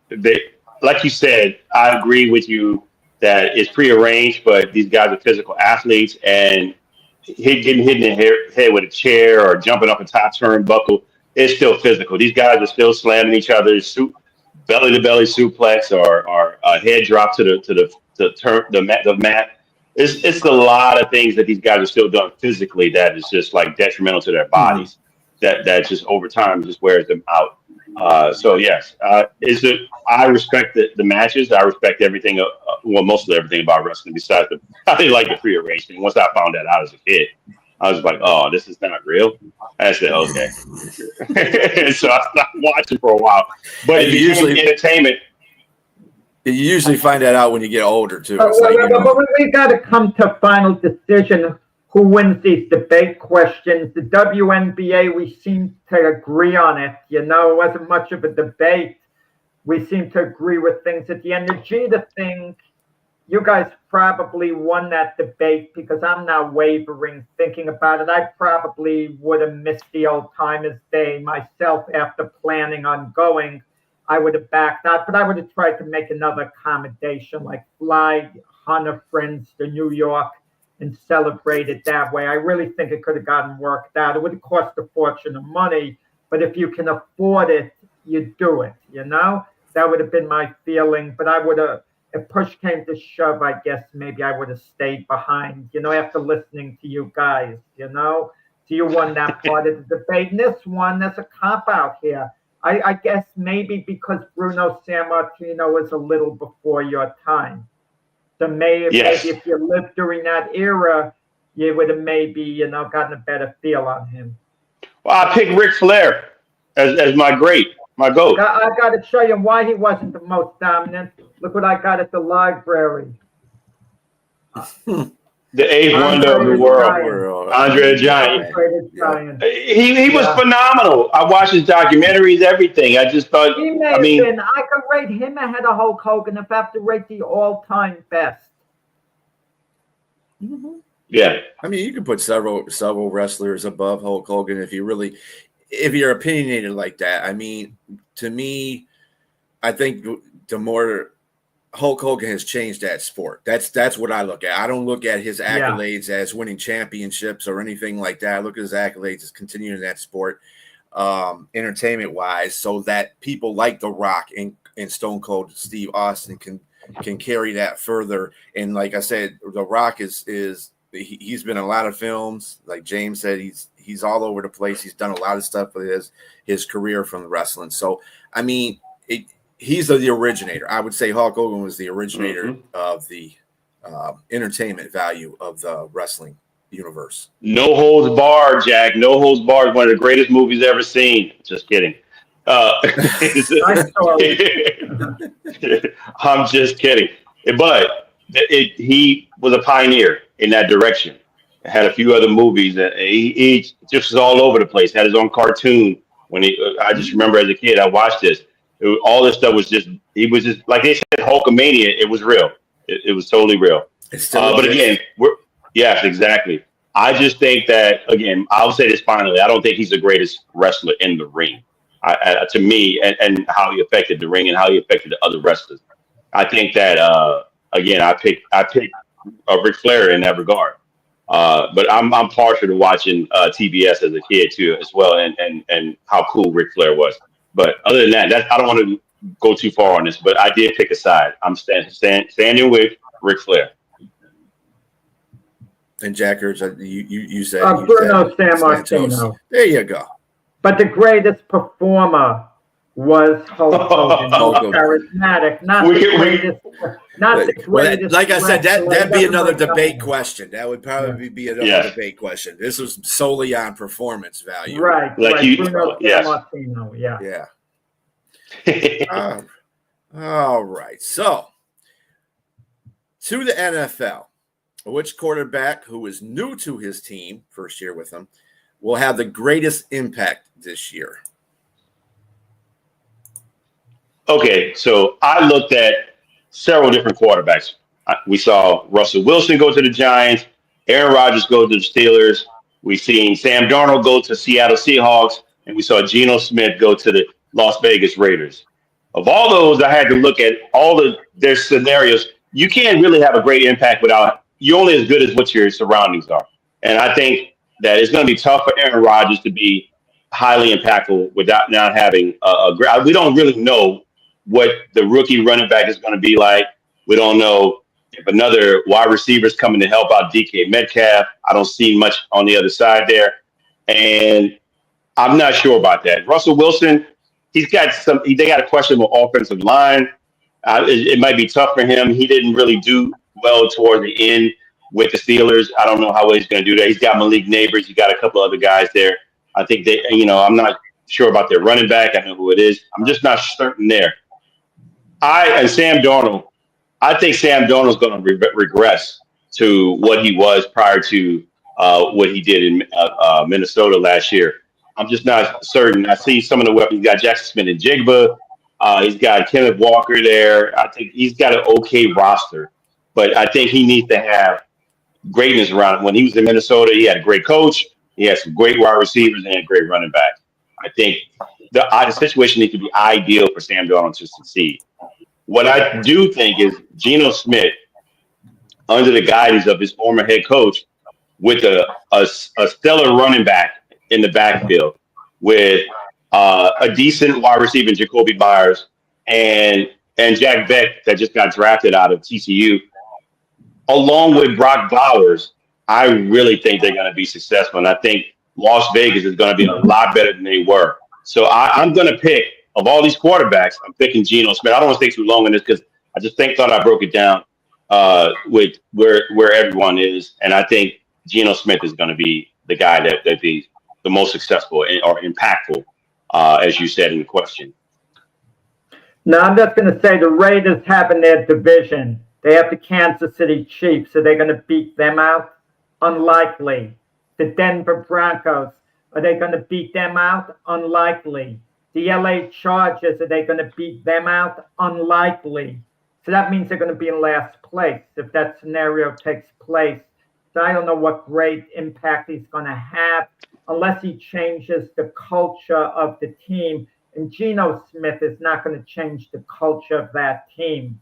like you said, I agree with you that it's prearranged, but these guys are physical athletes, and getting hit in the head with a chair or jumping up a top turnbuckle is still physical. These guys are still slamming each other, belly to belly suplex or a head drop to the mat. It's a lot of things that these guys are still doing physically that is just like detrimental to their bodies. That just over time just wears them out. So yes, I respect the matches. I respect everything. Mostly everything about wrestling. Besides I didn't like the prearranged thing. Once I found that out as a kid, I was like, "Oh, this is not real." I said, "Okay." And so I stopped watching for a while. But usually entertainment. You usually find that out when you get older too. But we got to come to a final decision. Who wins these debate questions? The WNBA, we seem to agree on it. You know, it wasn't much of a debate. We seem to agree with things at the end. The Jeter thing, you guys probably won that debate because I'm now wavering thinking about it. I probably would have missed the old timers day myself after planning on going. I would have backed out, but I would have tried to make another accommodation, like fly 100 friends to New York and celebrate it that way. I really think it could have gotten worked out. It would have cost a fortune of money, but if you can afford it, you do it, you know? That would have been my feeling, but I would have, if push came to shove, I guess maybe I would have stayed behind, you know, after listening to you guys, you know? So you won that part of the debate. And this one, there's a cop-out here. I guess maybe because Bruno Sammartino was a little before your time. So maybe if you lived during that era, you would have maybe, you know, gotten a better feel on him. Well, I picked Ric Flair as my GOAT. I got to show you why he wasn't the most dominant. Look what I got at the library. The eighth wonder of the world, Andre the Giant. He was phenomenal. I watched his documentaries, everything. I just thought, I could rate him ahead of Hulk Hogan if I have to rate the all-time best. Mm-hmm. Yeah. I mean, you can put several wrestlers above Hulk Hogan if you're opinionated like that. I mean, to me, I think the more Hulk Hogan has changed that sport. That's what I look at. I don't look at his accolades as winning championships or anything like that. I look at his accolades as continuing that sport, entertainment wise, so that people like The Rock and Stone Cold Steve Austin can carry that further. And like I said, The Rock he's been in a lot of films. Like James said, he's all over the place. He's done a lot of stuff with his career from the wrestling. So I mean, he's the originator. I would say Hulk Hogan was the originator of the entertainment value of the wrestling universe. No Holds Barred, Jack. No Holds Barred, one of the greatest movies ever seen. Just kidding. I'm just kidding. But he was a pioneer in that direction. Had a few other movies that he just was all over the place. Had his own cartoon. I just remember as a kid, I watched this. All this stuff was just, he was just, like they said, Hulkamania, it was real. It was totally real. But again, yes, exactly. I just think that, again, I'll say this finally, I don't think he's the greatest wrestler in the ring. To me, and how he affected the ring and how he affected the other wrestlers. I think that, again, I picked Ric Flair in that regard. But I'm partial to watching TBS as a kid too, as well, and how cool Ric Flair was. But other than that, I don't want to go too far on this, but I did pick a side. I'm standing with Ric Flair. And Jack Hirsch, you said Bruno Sammartino. There you go. But the greatest performer was Hulk Hogan. Charismatic, not the greatest. Like I said, that'd be another debate question. That would probably be another debate question. This was solely on performance value, right? Bruno Sammartino, yeah. All right. So to the NFL, which quarterback who is new to his team, first year with him, will have the greatest impact this year? Okay, so I looked at several different quarterbacks. We saw Russell Wilson go to the Giants, Aaron Rodgers go to the Steelers. We seen Sam Darnold go to Seattle Seahawks, and we saw Geno Smith go to the Las Vegas Raiders. Of all those, I had to look at all their scenarios. You can't really have a great impact you're only as good as what your surroundings are. And I think that it's going to be tough for Aaron Rodgers to be highly impactful without not having a great. We don't really know what the rookie running back is going to be like. We don't know if another wide receiver is coming to help out DK Metcalf. I don't see much on the other side there. And I'm not sure about that. Russell Wilson, they got a questionable offensive line. It might be tough for him. He didn't really do well toward the end with the Steelers. I don't know how well he's going to do that. He's got Malik Neighbors. He's got a couple other guys there. I think I'm not sure about their running back. I know who it is. I'm just not certain there. And Sam Darnold. I think Sam Darnold's going to regress to what he was prior to what he did in Minnesota last year. I'm just not certain. I see some of the weapons. He's got Jackson Smith and Jigba. He's got Kenneth Walker there. I think he's got an okay roster, but I think he needs to have greatness around him. When he was in Minnesota, he had a great coach. He had some great wide receivers and a great running back. I think the situation needs to be ideal for Sam Darnold to succeed. What I do think is Geno Smith, under the guidance of his former head coach, with a stellar running back in the backfield, with a decent wide receiver, Jacoby Myers, and Jack Beck that just got drafted out of TCU, along with Brock Bowers, I really think they're going to be successful. And I think Las Vegas is going to be a lot better than they were. So I'm going to pick, of all these quarterbacks, I'm picking Geno Smith. I don't want to stay too long on this because I just thought I broke it down with where everyone is. And I think Geno Smith is going to be the guy that be the most successful or impactful, as you said in the question. No, I'm just going to say the Raiders have in their division. They have the Kansas City Chiefs. Are they going to beat them out? Unlikely. The Denver Broncos, are they going to beat them out? Unlikely. The LA Chargers, are they going to beat them out? Unlikely. So that means they're going to be in last place if that scenario takes place. So I don't know what great impact he's going to have unless he changes the culture of the team. And Geno Smith is not going to change the culture of that team.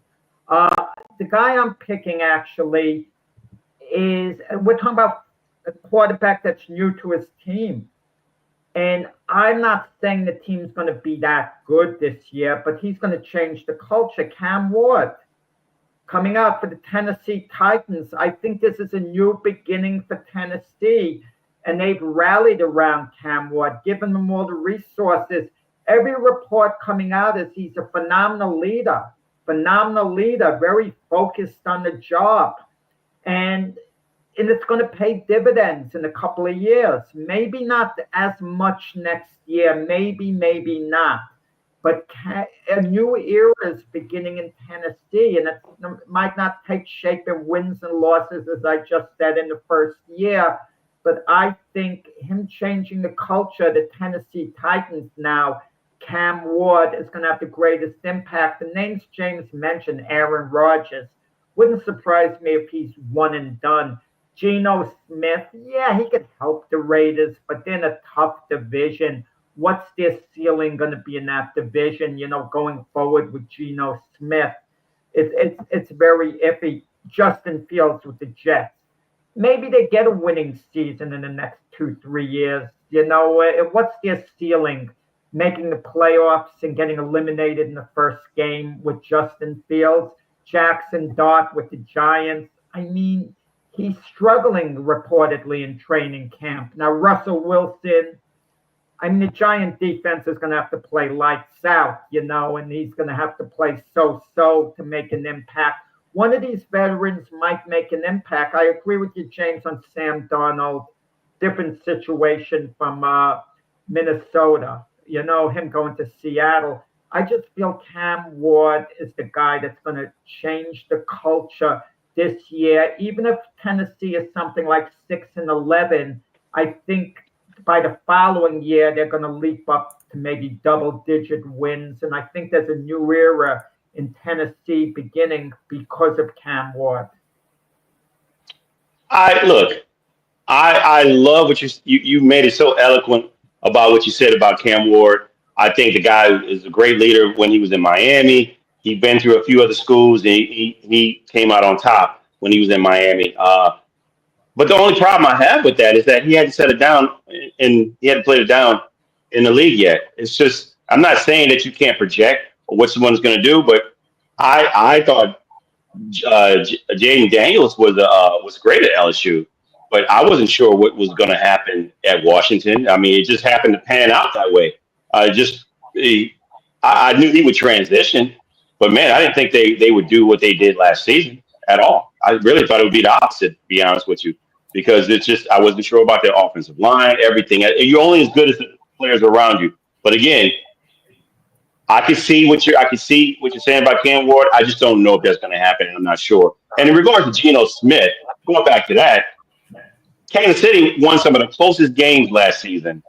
The guy I'm picking actually is, we're talking about a quarterback that's new to his team. And I'm not saying the team's going to be that good this year, but he's going to change the culture. Cam Ward, coming out for the Tennessee Titans. I think this is a new beginning for Tennessee, and they've rallied around Cam Ward, given him all the resources. Every report coming out is he's a phenomenal leader, very focused on the job. And it's going to pay dividends in a couple of years. Maybe not as much next year, maybe not. But a new era is beginning in Tennessee, and it might not take shape in wins and losses, as I just said, in the first year. But I think him changing the culture, the Tennessee Titans now, Cam Ward is going to have the greatest impact. The names James mentioned, Aaron Rodgers, wouldn't surprise me if he's one and done. Geno Smith, yeah, he could help the Raiders, but they're in a tough division. What's their ceiling going to be in that division, going forward with Geno Smith? It's very iffy. Justin Fields with the Jets. Maybe they get a winning season in the next 2-3 years. What's their ceiling? Making the playoffs and getting eliminated in the first game with Justin Fields. Jackson Dart with the Giants. I mean, he's struggling reportedly in training camp. Now, Russell Wilson, the Giant defense is going to have to play lights out, and he's going to have to play so-so to make an impact. One of these veterans might make an impact. I agree with you, James, on Sam Darnold. Different situation from Minnesota, him going to Seattle. I just feel Cam Ward is the guy that's going to change the culture this year. Even if Tennessee is something like 6-11, I think by the following year, they're going to leap up to maybe double-digit wins. And I think there's a new era in Tennessee beginning because of Cam Ward. I love what you made it so eloquent about what you said about Cam Ward. I think the guy is a great leader. When he was in Miami, he'd been through a few other schools, and he came out on top when he was in Miami. But the only problem I have with that is that he hadn't set it down, and he hadn't played it down in the league yet. It's just, I'm not saying that you can't project or what someone's going to do, but I thought Jaden Daniels was great at LSU, but I wasn't sure what was going to happen at Washington. It just happened to pan out that way. I knew he would transition, but man, I didn't think they would do what they did last season at all. I really thought it would be the opposite, to be honest with you, because it's just, I wasn't sure about their offensive line, everything. You're only as good as the players around you. But again, I can see what you're saying about Cam Ward. I just don't know if that's going to happen, and I'm not sure. And in regards to Geno Smith, going back to that, Kansas City won some of the closest games last season.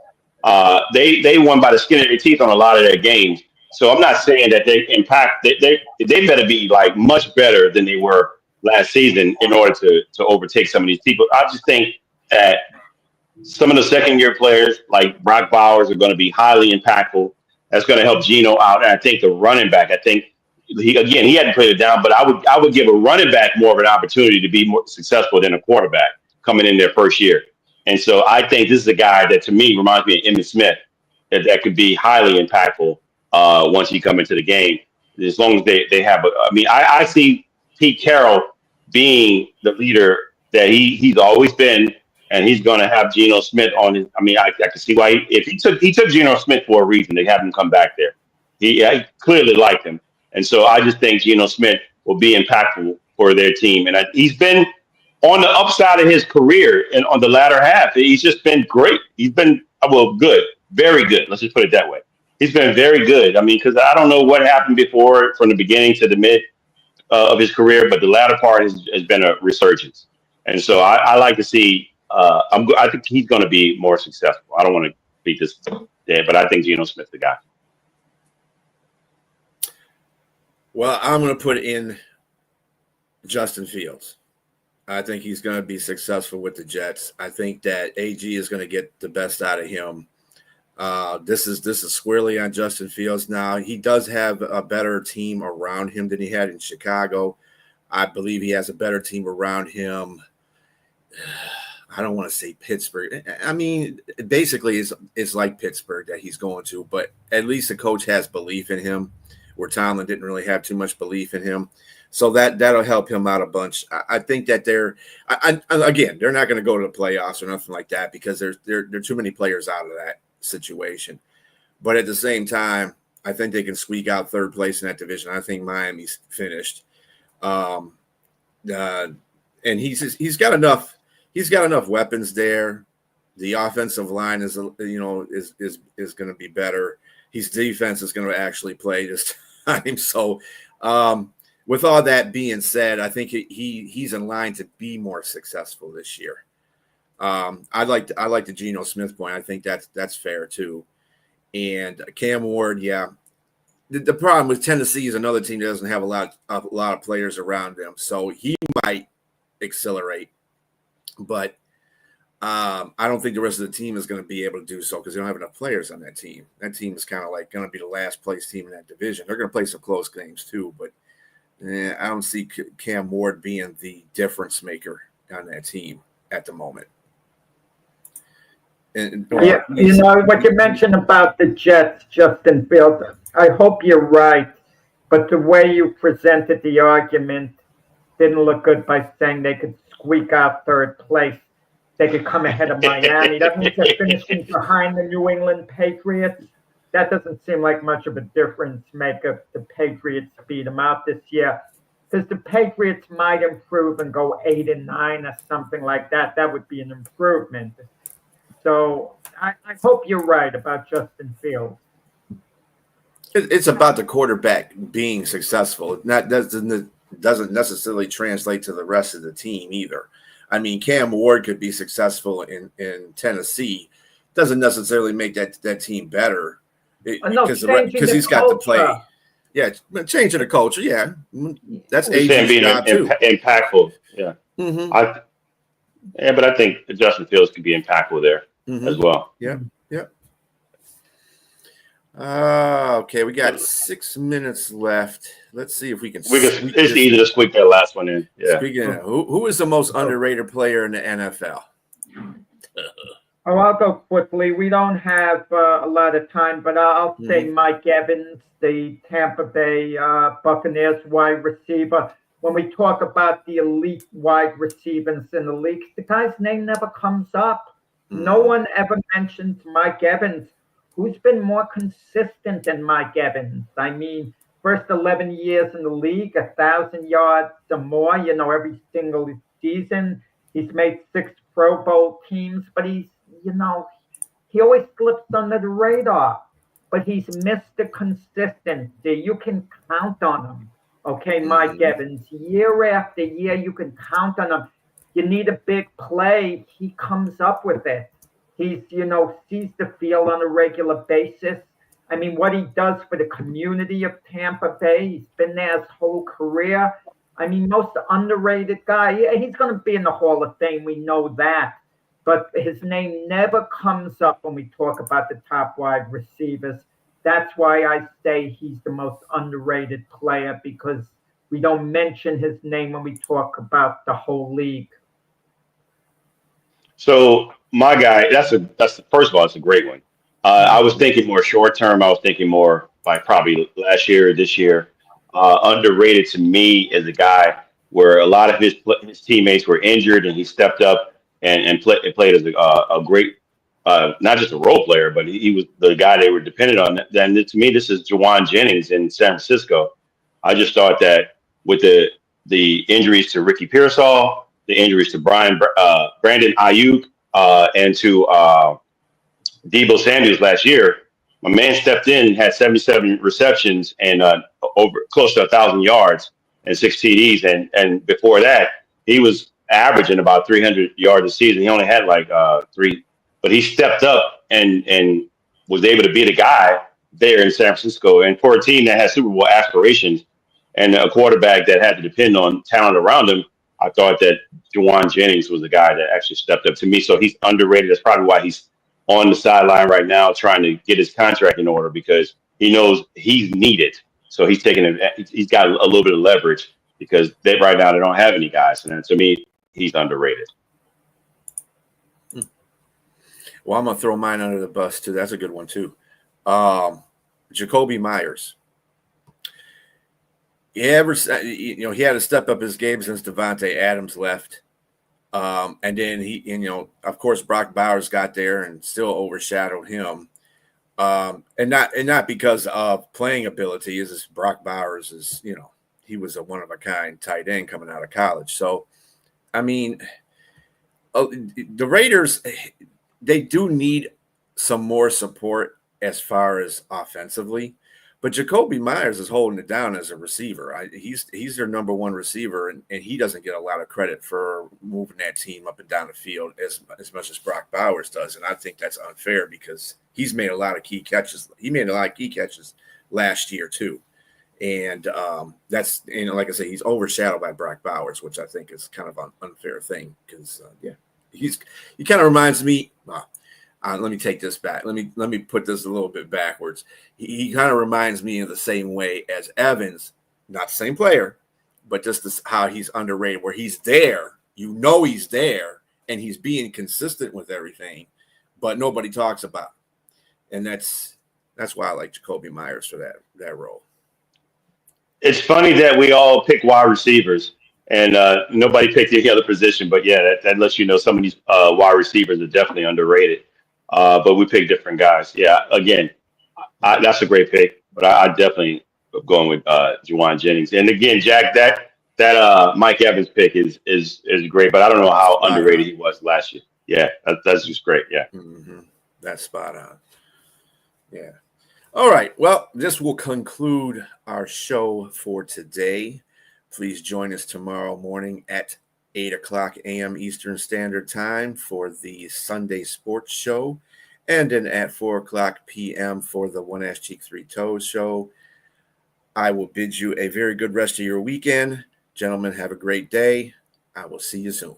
They won by the skin of their teeth on a lot of their games. So I'm not saying that they better be like much better than they were last season in order to overtake some of these people. I just think that some of the second year players like Brock Bowers are going to be highly impactful. That's going to help Geno out. And I think the running back, he hadn't played it down, but I would give a running back more of an opportunity to be more successful than a quarterback coming in their first year. And so I think this is a guy that to me reminds me of Emmitt Smith that could be highly impactful once he come into the game. As long as they have, I see Pete Carroll being the leader that he's always been, and he's going to have Geno Smith on his. I can see why if he took Geno Smith for a reason, they have him come back there. He clearly liked him, and so I just think Geno Smith will be impactful for their team, and he's been on the upside of his career and on the latter half. He's just been great. He's been good, very good. Let's just put it that way. He's been very good. Because I don't know what happened before from the beginning to the mid of his career, but the latter part has been a resurgence, and so I like to see. I think he's going to be more successful. I don't want to beat this dead, but I think Geno Smith's the guy. Well, I'm going to put in Justin Fields. I think he's going to be successful with the Jets. I think that AG is going to get the best out of him. This is squarely on Justin Fields now. He does have a better team around him than he had in Chicago. I believe he has a better team around him. I don't want to say Pittsburgh. Basically, it's like Pittsburgh that he's going to, but at least the coach has belief in him, where Tomlin didn't really have too much belief in him. So that'll help him out a bunch. I think that they're not going to go to the playoffs or nothing like that because there are too many players out of that situation. But at the same time, I think they can squeak out third place in that division. I think Miami's finished. And he's got enough. He's got enough weapons there. The offensive line is going to be better. His defense is going to actually play this time. So, with all that being said, I think he's in line to be more successful this year. I like the Geno Smith point. I think that's fair too. And Cam Ward, yeah. The problem with Tennessee is another team that doesn't have a lot of players around them, so he might accelerate. But I don't think the rest of the team is going to be able to do so because they don't have enough players on that team. That team is kind of like going to be the last place team in that division. They're going to play some close games too, but I don't see Cam Ward being the difference maker on that team at the moment. Yeah, what you mentioned about the Jets, Justin Fields, I hope you're right, but the way you presented the argument didn't look good by saying they could squeak out third place. They could come ahead of Miami. That means they're finishing behind the New England Patriots. That doesn't seem like much of a difference maker if the Patriots beat them out this year. Because the Patriots might improve and go 8-9 or something like that. That would be an improvement. So I hope you're right about Justin Fields. It's about the quarterback being successful. That doesn't necessarily translate to the rest of the team either. Cam Ward could be successful in Tennessee. Doesn't necessarily make that team better because he's got to play. Yeah, changing the culture. Yeah, that's AJ's job too. Impactful. Yeah, mm-hmm. But I think Justin Fields could be impactful there as well. Yeah. Okay, we got 6 minutes left. Let's see if we can. It's easy to squeak that last one in. Yeah. Speaking of, who is the most underrated player in the NFL? I'll go quickly. We don't have a lot of time, but I'll say Mike Evans, the Tampa Bay Buccaneers wide receiver. When we talk about the elite wide receivers in the league, the guy's name never comes up. No one ever mentions Mike Evans. Who's been more consistent than Mike Evans? First 11 years in the league, 1,000 yards or more, every single season. He's made 6 Pro Bowl teams, but he always slips under the radar. but he's Mr. Consistency. You can count on him. Okay, Mike Evans, year after year, you can count on him. You need a big play, he comes up with it. He's, sees the field on a regular basis. I mean, what he does for the community of Tampa Bay, he's been there his whole career. I mean, most underrated guy. Yeah, he's going to be in the Hall of Fame. We know that. But his name never comes up when we talk about the top wide receivers. That's why I say he's the most underrated player, because we don't mention his name when we talk about the whole league. So my guy, that's first of all, it's a great one. I was thinking more short term. I was thinking more like probably last year or this year. Underrated to me is a guy where a lot of his teammates were injured and he stepped up and played as a great, not just a role player, but he was the guy they were dependent on. And to me, this is Juwan Jennings in San Francisco. I just thought that with the injuries to Ricky Pearsall, the injuries to Brandon Ayuk, and to Deebo Samuels last year, my man stepped in, had 77 receptions and over close to 1,000 yards and 6 TDs. And before that, he was averaging about 300 yards a season. He only had like 3, but he stepped up and was able to be the guy there in San Francisco. And for a team that has Super Bowl aspirations and a quarterback that had to depend on talent around him, I thought that Juwan Jennings was the guy that actually stepped up to me. So he's underrated. That's probably why he's on the sideline right now trying to get his contract in order, because he knows he's needed. So he's he's got a little bit of leverage because right now they don't have any guys. And to me, he's underrated. Well, I'm going to throw mine under the bus too. That's a good one too. Jacoby Myers. He had to step up his game since Devontae Adams left. And then of course, Brock Bowers got there and still overshadowed him. And not because of playing ability. Is this Brock Bowers is, he was a one-of-a-kind tight end coming out of college. So, I mean, the Raiders, they do need some more support as far as offensively. But Jacoby Myers is holding it down as a receiver. He's their number one receiver, and he doesn't get a lot of credit for moving that team up and down the field as much as Brock Bowers does. And I think that's unfair because he's made a lot of key catches. He made a lot of key catches last year too. And that's, like I say, he's overshadowed by Brock Bowers, which I think is kind of an unfair thing because, he kind of reminds me let me take this back. Let me put this a little bit backwards. He kind of reminds me in the same way as Evans, not the same player, but just how he's underrated, where he's there, he's there, and he's being consistent with everything, but nobody talks about it. And that's why I like Jacoby Myers for that role. It's funny that we all pick wide receivers and nobody picked any other position, but yeah, that lets you know some of these wide receivers are definitely underrated. But we picked different guys. Yeah, again, that's a great pick. But I definitely going with Juwan Jennings. And again, Jack, that Mike Evans pick is great. But I don't know how underrated he was last year. Yeah, that's just great. Yeah, that's spot on. Yeah. All right. Well, this will conclude our show for today. Please join us tomorrow morning at 8 o'clock a.m. Eastern Standard Time for the Sunday Sports Show, and then at 4 o'clock p.m. for the One Ass Cheek Three Toes Show. I will bid you a very good rest of your weekend. Gentlemen, have a great day. I will see you soon.